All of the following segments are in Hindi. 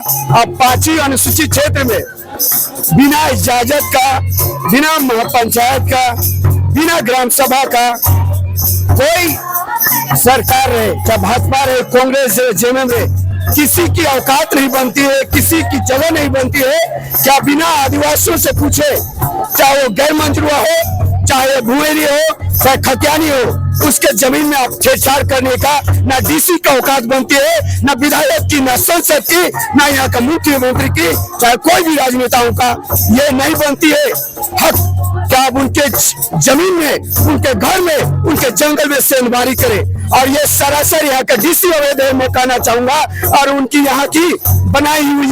अब 5वीं अनुसूचित क्षेत्र में बिना इजाजत का, बिना महापंचायत का, बिना ग्राम सभा का कोई सरकार रहे, चाहे भाजपा रहे, कांग्रेस रहे, जेएमएम रहे, किसी की औकात नहीं बनती है, किसी की जगह नहीं बनती है क्या बिना आदिवासियों से पूछे, चाहे वो गैर मंजूर हो, चाहे भुएरी हो, चाहे खतियानी हो, उसके जमीन में आप छेड़छाड़ करने का ना डीसी का औकात बनती है, ना विधायक की, ना संसद की, ना यहाँ का मुख्यमंत्री की, चाहे कोई भी राजनेताओं का ये नहीं बनती है हक क्या आप उनके जमीन में, उनके घर में, उनके जंगल में सेंधमारी करें। और ये सरासर यहाँ का डीसी अवैध है, मैं कहना चाहूंगा। और उनकी यहाँ की बनाई हुई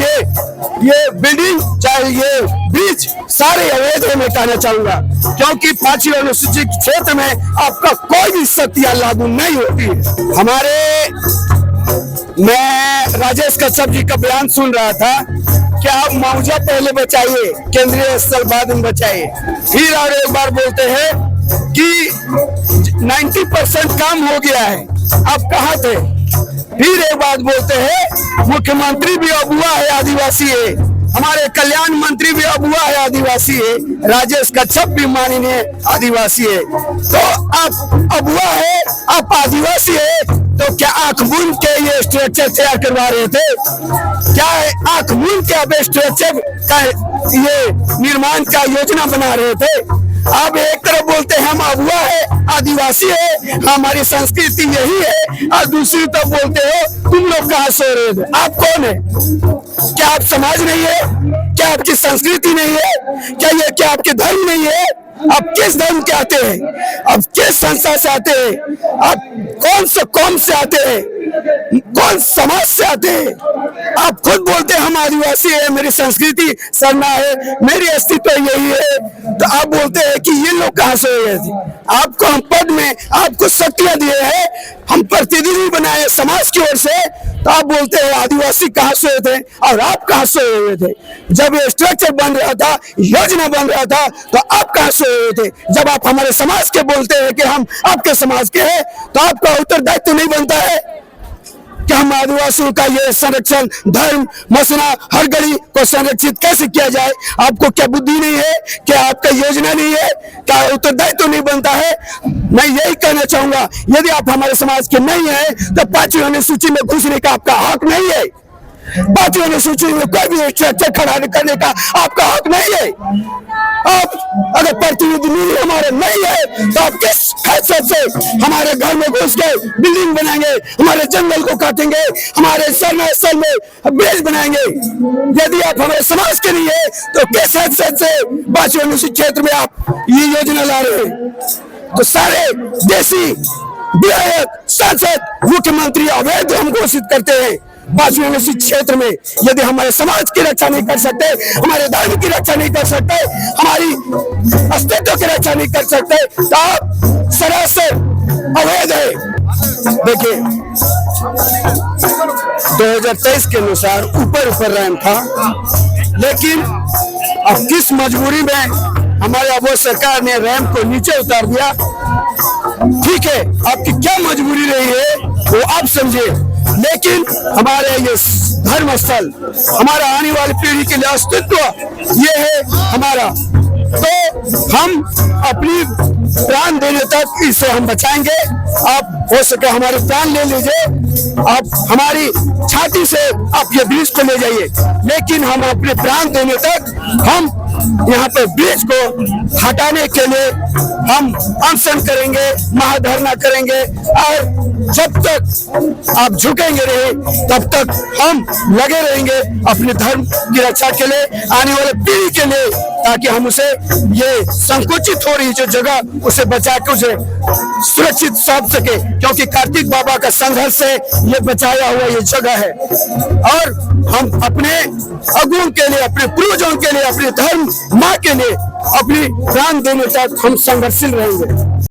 ये बिल्डिंग, चाहे ये ब्रिज, सारे अवैध है, मैं कहना चाहूंगा। क्योंकि 5वीं अनुसूचित क्षेत्र में आपका कोई भी शक्तियां लागू नहीं होती है। मैं राजेश कश्यप जी का बयान सुन रहा था कि आप मुआवजा पहले बचाइए, केंद्रीय स्थल बाद में बचाइए। फिर और एक बार बोलते हैं कि 90% काम हो गया है, आप कहाँ थे? फिर एक बात बोलते हैं मुख्यमंत्री भी अब हुआ है आदिवासी है, हमारे कल्याण मंत्री भी अब हुआ है आदिवासी है, राजेश कश्यप भी माननीय आदिवासी है। तो आप अब हुआ है, आप आदिवासी है, तो क्या आंख मूंद के ये स्ट्रक्चर तैयार करवा रहे थे? क्या आंख मूंद के अब स्ट्रक्चर का ये निर्माण का योजना बना रहे थे? आप एक तरफ बोलते हैं हम अब हुआ है, आदिवासी है, हमारी संस्कृति यही है, और दूसरी तरफ बोलते हो तुम लोग कहाँ सो रहे थे? आप कौन है? क्या आप समाज नहीं है? क्या आपकी संस्कृति नहीं है? क्या आपके धर्म नहीं है? आप किस धर्म के आते हैं? आप किस संस्था से आते हैं? आप कौन से कौम से आते हैं? कौन समाज से आते हैं? आप खुद बोलते हैं हम आदिवासी है, मेरी संस्कृति सरना है, मेरी अस्तित्व यही है, तो आप बोलते हैं कि ये लोग कहाँ से हुए थे? आपको हम पद में आपको शक्तियां दिए हैं, हम प्रतिनिधि बनाए समाज की ओर से, तो आप बोलते हैं आदिवासी कहाँ से हुए थे और आप कहाँ से हुए थे? जब ये स्ट्रक्चर बन रहा था, योजना बन रहा था, तो आप कहाँ से हुए थे? जब आप हमारे समाज के बोलते हैं कि हम आपके समाज के हैं, तो आपका उत्तरदायित्व नहीं बनता है कि हम आदिवासियों का ये संरक्षण, धर्म, मसना, हर गली को संरक्षित कैसे किया जाए? आपको क्या बुद्धि नहीं है? क्या आपका योजना नहीं है? क्या उत्तरदायित्व नहीं बनता है? मैं यही कहना चाहूंगा, यदि आप हमारे समाज के नहीं है तो 5वीं अनुसूची में घुसने का आपका हक नहीं है। 5वीं अनुसूची में कोई भी स्ट्रक्चर खड़ा करने का आपका हक नहीं है। आप अगर प्रतिनिधि हमारे नहीं है तो आप किस हैसियत से हमारे घर में घुस के बिल्डिंग बनाएंगे, हमारे जंगल को काटेंगे, हमारे शरण स्थल में ब्रिज बनाएंगे? यदि आप हमारे समाज के नहीं है तो किस हैसियत से 5वीं अनुसूचित क्षेत्र में आप ये योजना ला रहे हैं? तो सारे देशी विधायक, सांसद, मुख्यमंत्री अवैध हम घोषित करते हैं 5वीं अनुसूचित क्षेत्र में। यदि हमारे समाज की रक्षा नहीं कर सकते, हमारे धर्म की रक्षा नहीं कर सकते, हमारी अस्तित्व की रक्षा नहीं कर सकते, तो आप सरासर अवैध है। देखिए 2023 के अनुसार ऊपर रैम था, लेकिन अब किस मजबूरी में हमारे अब सरकार ने रैम को नीचे उतार दिया। ठीक है, आपकी क्या मजबूरी रही है वो आप समझिए, लेकिन हमारे ये धर्म स्थल, हमारा आने वाली पीढ़ी के लिए अस्तित्व ये है हमारा, तो हम अपनी प्राण देने तक इसे हम बचाएंगे। आप हो सके हमारे प्राण ले लीजिए, आप हमारी छाती से आप ये ब्रिज को ले जाइए, लेकिन हम अपने प्राण देने तक हम यहाँ पे ब्रिज को हटाने के लिए हम अनशन करेंगे, महाधरना करेंगे, और जब तक आप झुकेंगे रहे तब तक हम लगे रहेंगे अपने धर्म की रक्षा के लिए, आने वाले पीढ़ी के लिए, ताकि हम उसे ये संकुचित हो रही जो जगह उसे बचा के उसे सुरक्षित सौंप सके। क्योंकि कार्तिक बाबा का संघर्ष से ये बचाया हुआ ये जगह है, और हम अपने अगुओं के लिए, अपने पूर्वजों के लिए, अपने धर्म माँ के लिए अपनी प्राण देने तक हम संघर्षशील रहेंगे।